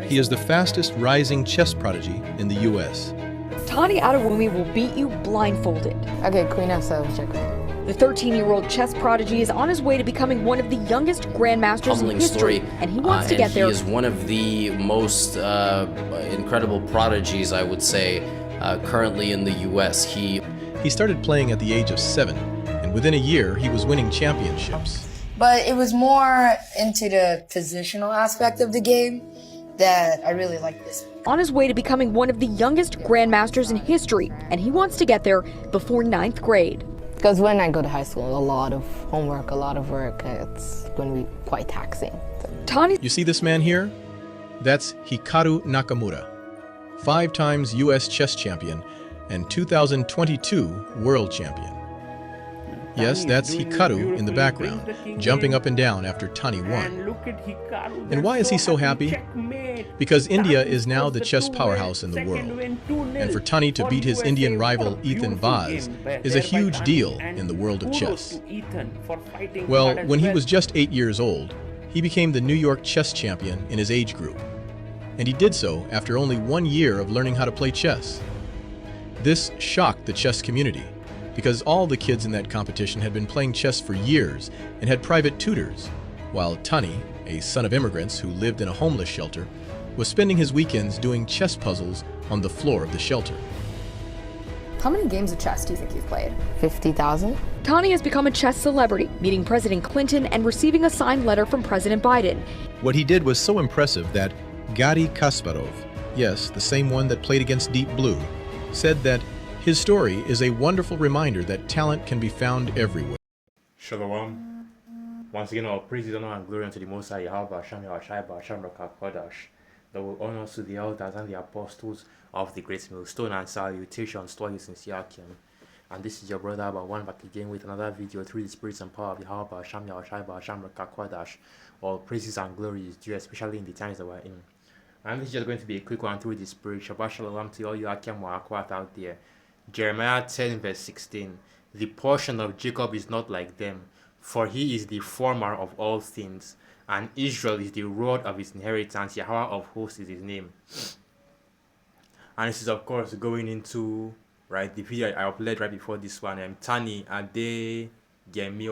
He is the fastest rising chess prodigy in the U.S. Tani Adewumi will beat you blindfolded. Okay, Queen F7, checkmate. The 13-year-old chess prodigy is on his way to becoming one of the youngest grandmasters in history, and he wants to get there. He is one of the most incredible prodigies, I would say, currently in the U.S. He started playing at the age of 7, and within a year, he was winning championships. But it was more into the positional aspect of the game that I really like this. On his way to becoming one of the youngest grandmasters in history, and he wants to get there before 9th grade. Because when I go to high school, a lot of homework, a lot of work, it's going to be quite taxing. Tani. You see this man here? That's Hikaru Nakamura, 5 times U.S. chess champion and 2022 world champion. Yes, that's Hikaru in the background, jumping up and down after Tani won. And why is he so happy? Because India is now the chess powerhouse in the world. And for Tani to beat his Indian rival Ethan Vaz is a huge deal in the world of chess. Well, when he was just 8 years old, he became the New York chess champion in his age group. And he did so after only 1 year of learning how to play chess. This shocked the chess community, because all the kids in that competition had been playing chess for years and had private tutors, while Tani, a son of immigrants who lived in a homeless shelter, was spending his weekends doing chess puzzles on the floor of the shelter. How many games of chess do you think you've played? 50,000. Tani has become a chess celebrity, meeting President Clinton and receiving a signed letter from President Biden. What he did was so impressive that Garry Kasparov, yes, the same one that played against Deep Blue, said that his story is a wonderful reminder that talent can be found everywhere. Shalom. Once again, all praise, honor, and glory unto the Most High Yahweh, Hashem, Yahshua, Hashem, Kodash. The honors to the elders and the apostles of the great millstone, and salutations to all you sincere Akim. And this is your brother Abba One, back again with another video through the spirits and power of Yahweh, Hashem, Yahshua, Hashem, Kodash. All praises and glory is due, especially in the times that we're in. And this is just going to be a quick one through the spirit. Shabbat Shalom to all you Akim or Akwat out there. Jeremiah 10 verse 16. The portion of Jacob is not like them, for he is the former of all things, and Israel is the rod of his inheritance. Yahweh of hosts is his name. And this is of course going into the video I uploaded right before this one. Tani Adeyemi,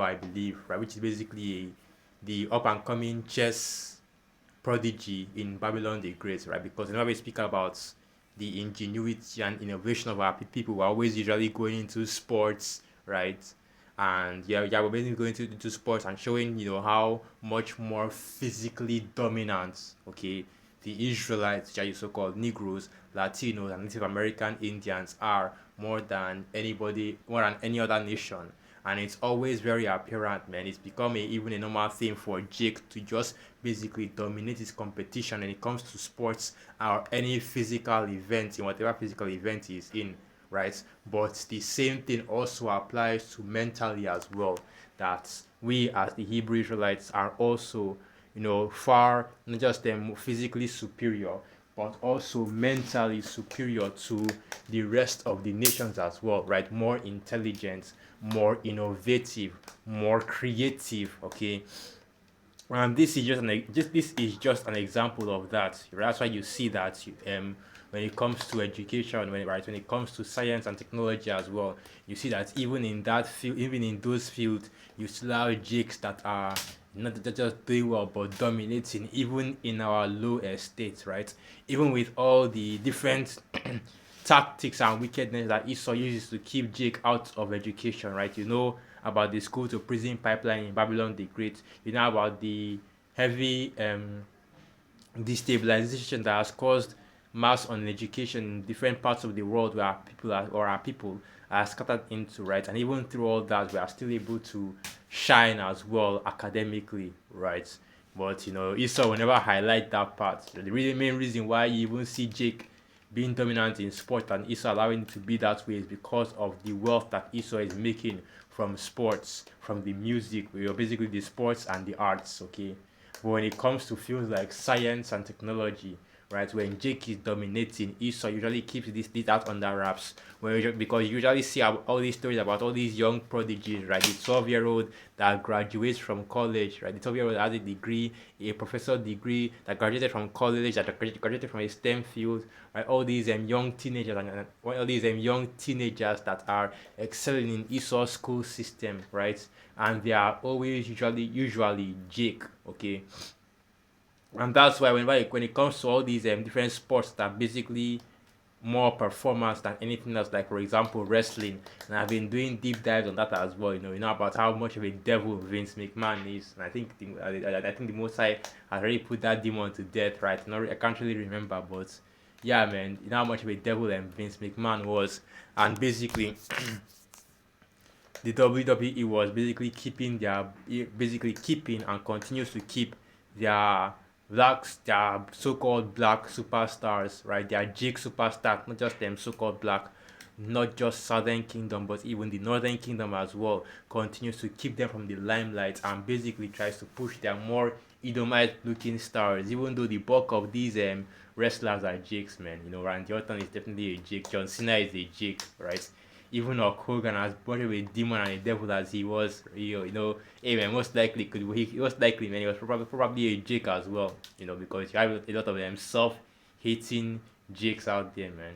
I believe, which is basically the up and coming chess prodigy in Babylon the Great, because whenever we speak about the ingenuity and innovation of our people, we're always usually going into sports, and we're basically going into sports and showing how much more physically dominant the Israelites, which are so-called Negroes, Latinos, and Native American Indians are more than any other nation. And it's always very apparent, man. It's become even a normal thing for Jake to just basically dominate his competition when it comes to sports or any physical event, in whatever physical event he's in, But the same thing also applies to mentally as well, that we as the Hebrew Israelites are also, far, not just physically superior, but also mentally superior to the rest of the nations as well, More intelligent, more innovative, more creative, And this is just an example of that. That's why you see that when it comes to education, when it comes to science and technology as well, you see that even in that field, even in those fields, you still have jakes that are not just doing well but dominating even in our low estate, Even with all the different tactics and wickedness that Esau uses to keep Jake out of education, You know about the school to prison pipeline in Babylon the Great. You know about the heavy destabilization that has caused mass on education in different parts of the world where our people are scattered into, And even through all that, we are still able to shine as well academically, But Esau will never highlight that part. The really main reason why you even see Jake being dominant in sport and Esau allowing it to be that way is because of the wealth that Esau is making from sports, from the music, basically the sports and the arts, But when it comes to fields like science and technology, right? When Jake is dominating, Esau usually keeps this out under wraps. Because you usually see all these stories about all these young prodigies, right? The 12-year-old that graduates from college, right? The 12-year-old has a degree, a professor degree, that graduated from college, that graduated from a STEM field, right? All these young teenagers and all these young teenagers that are excelling in Esau's school system, right? And they are always usually Jake, okay? And that's why when it comes to all these different sports that are basically more performance than anything else, like for example wrestling, and I've been doing deep dives on that as well. You know about how much of a devil Vince McMahon is, and I think the Most High has already put that demon to death, right? I can't really remember, but yeah, man, you know how much of a devil Vince McMahon was, and basically. The WWE was basically keeping and continues to keep their their so-called black superstars, right? They are Jake superstars, not just them so-called black, not just Southern Kingdom, but even the Northern Kingdom as well, continues to keep them from the limelight and basically tries to push their more Edomite-looking stars, even though the bulk of these wrestlers are Jakes, man. Randy Orton is definitely a Jake, John Cena is a Jake, right? Even Hulk Hogan, as much of a demon and a devil as he was, hey man, most likely man, he was probably a Jake as well, because you have a lot of them self-hating Jakes out there, man.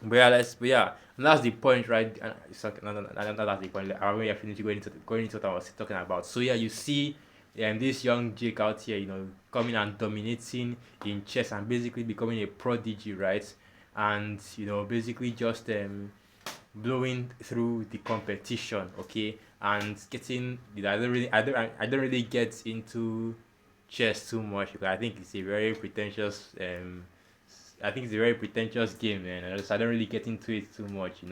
But yeah, and that's the point, right? That's the point. I already finished going into what I was talking about. So yeah, you see, this young Jake out here, coming and dominating in chess and basically becoming a prodigy, right? And basically just blowing through the competition, okay, and getting. I don't really get into chess too much because I think it's a very pretentious game, man. I don't really get into it too much,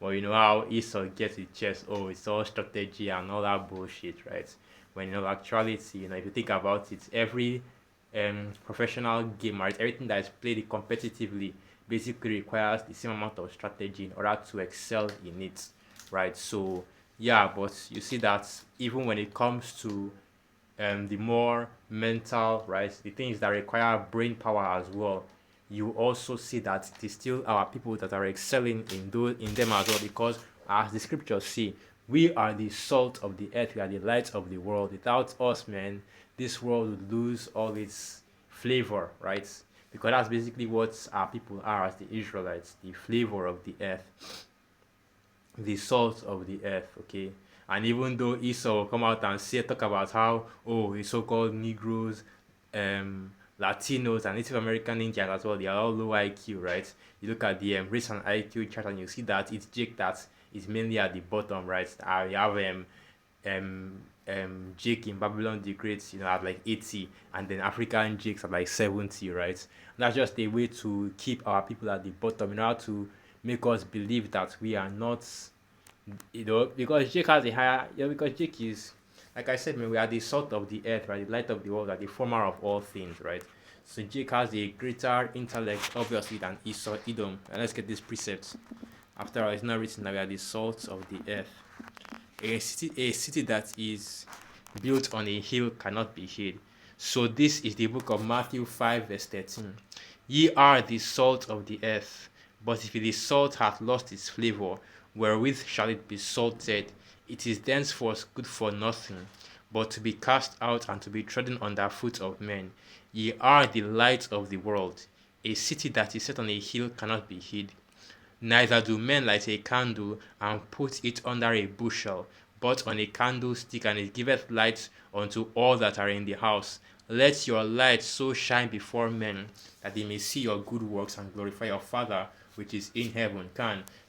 But you know how Esau gets with chess. Oh, it's all strategy and all that bullshit, right? When actuality, if you think about it, every professional game, right, everything that is played competitively basically requires the same amount of strategy in order to excel in it, right? So yeah, but you see that even when it comes to the more mental, right, the things that require brain power as well, you also see that it is still our people that are excelling in them as well, because as the scriptures say, we are the salt of the earth, we are the light of the world. Without us, man, this world would lose all its flavor, right? Because that's basically what our people are as the Israelites, the flavor of the earth, the salt of the earth, okay? And even though Esau will come out and talk about how, the so-called Negroes, Latinos, and Native American Indians as well, they are all low IQ, right? You look at the race and IQ chart and you see that it's Jake that is mainly at the bottom, right? You have Jake in Babylon the Great, at like 80, and then African Jakes at like 70, right? And that's just a way to keep our people at the bottom in order to make us believe that we are not, because Jake has a higher, because Jake is, like I said, man, we are the salt of the earth, right? The light of the world, are the former of all things, right? So Jake has a greater intellect, obviously, than Esau, Edom. And let's get this precept. After all, it's not written that we are the salt of the earth. A city that is built on a hill cannot be hid. So this is the book of Matthew 5 verse 13. Ye are the salt of the earth, but if the salt hath lost its flavor, wherewith shall it be salted? It is thenceforth good for nothing, but to be cast out and to be trodden under foot of men. Ye are the light of the world. A city that is set on a hill cannot be hid. Neither do men light a candle and put it under a bushel, but on a candlestick, and it giveth light unto all that are in the house. Let your light so shine before men, that they may see your good works and glorify your Father which is in heaven.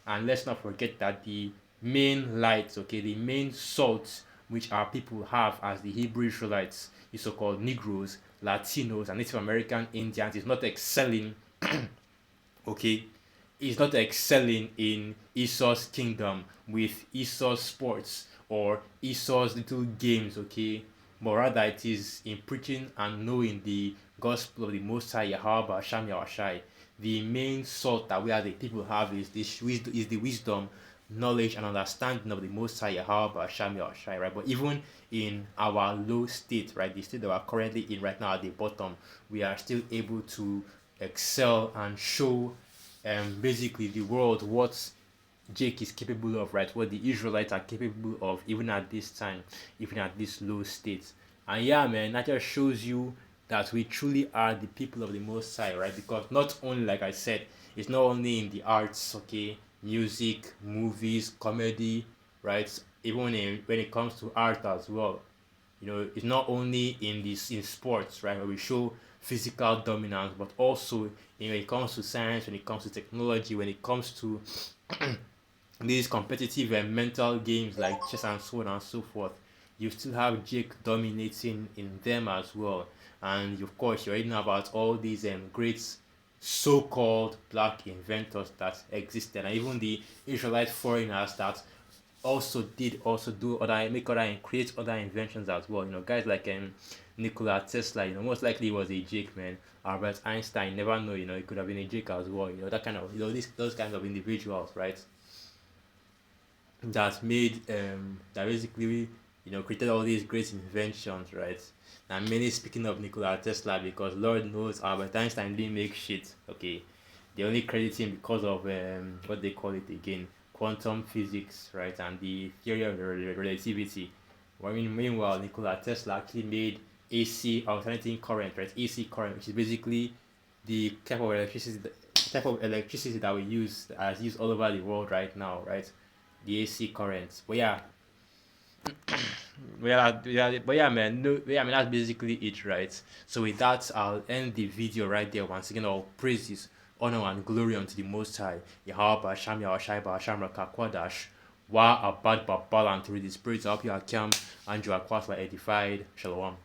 And let's not forget that the main light, the main salt which our people have as the Hebrew Israelites, the so-called Negroes, Latinos, and Native American Indians, is not excelling, is not excelling in Esau's kingdom with Esau's sports or Esau's little games, but rather it is in preaching and knowing the gospel of the Most High Yahweh Hashem Yahushai. The main salt that we as the people have is the wisdom knowledge and understanding of the Most High Yahweh Hashem Yahushai, right? But even in our low state, right, the state that we're currently in right now at the bottom, we are still able to excel and show basically the world what Jake is capable of, right? What the Israelites are capable of, even at this time, even at this low state. And yeah, man, that just shows you that we truly are the people of the Most High, right? Because not only, like I said, it's not only in the arts, okay, music, movies, comedy, right? Even when it comes to art as well, you know, it's not only in sports, right, where we show physical dominance, but also when it comes to science, when it comes to technology, when it comes to these competitive and mental games like chess and so on and so forth. You still have Jake dominating in them as well. And of course, you already know about all these great so-called black inventors that existed, and even the Israelite foreigners that create other inventions as well. You know, guys like Nikola Tesla. You know, most likely he was a Jake, man. Albert Einstein, you never know. You know, he could have been a Jake as well. You know, that kind of, you know, those kinds of individuals, right? That made that basically, you know, created all these great inventions, right? And many speaking of Nikola Tesla, because Lord knows Albert Einstein didn't make shit. Okay, they only credit him because of what they call it again, quantum physics, right, and the theory of relativity. Meanwhile, Nikola Tesla actually made AC, alternating current, right? AC current, which is basically the type of electricity that we use, as used all over the world right now, right? The AC currents. But yeah. But yeah, man. No, yeah, I mean, that's basically it, right? So with that, I'll end the video right there. Once again, all praises, honor, and glory unto the Most High. Yahweh Hashem Yahushai Hashem Rakakwadash. Wa abad babal and through the Spirit. I hope you are calm and you are quite edified. Shalom.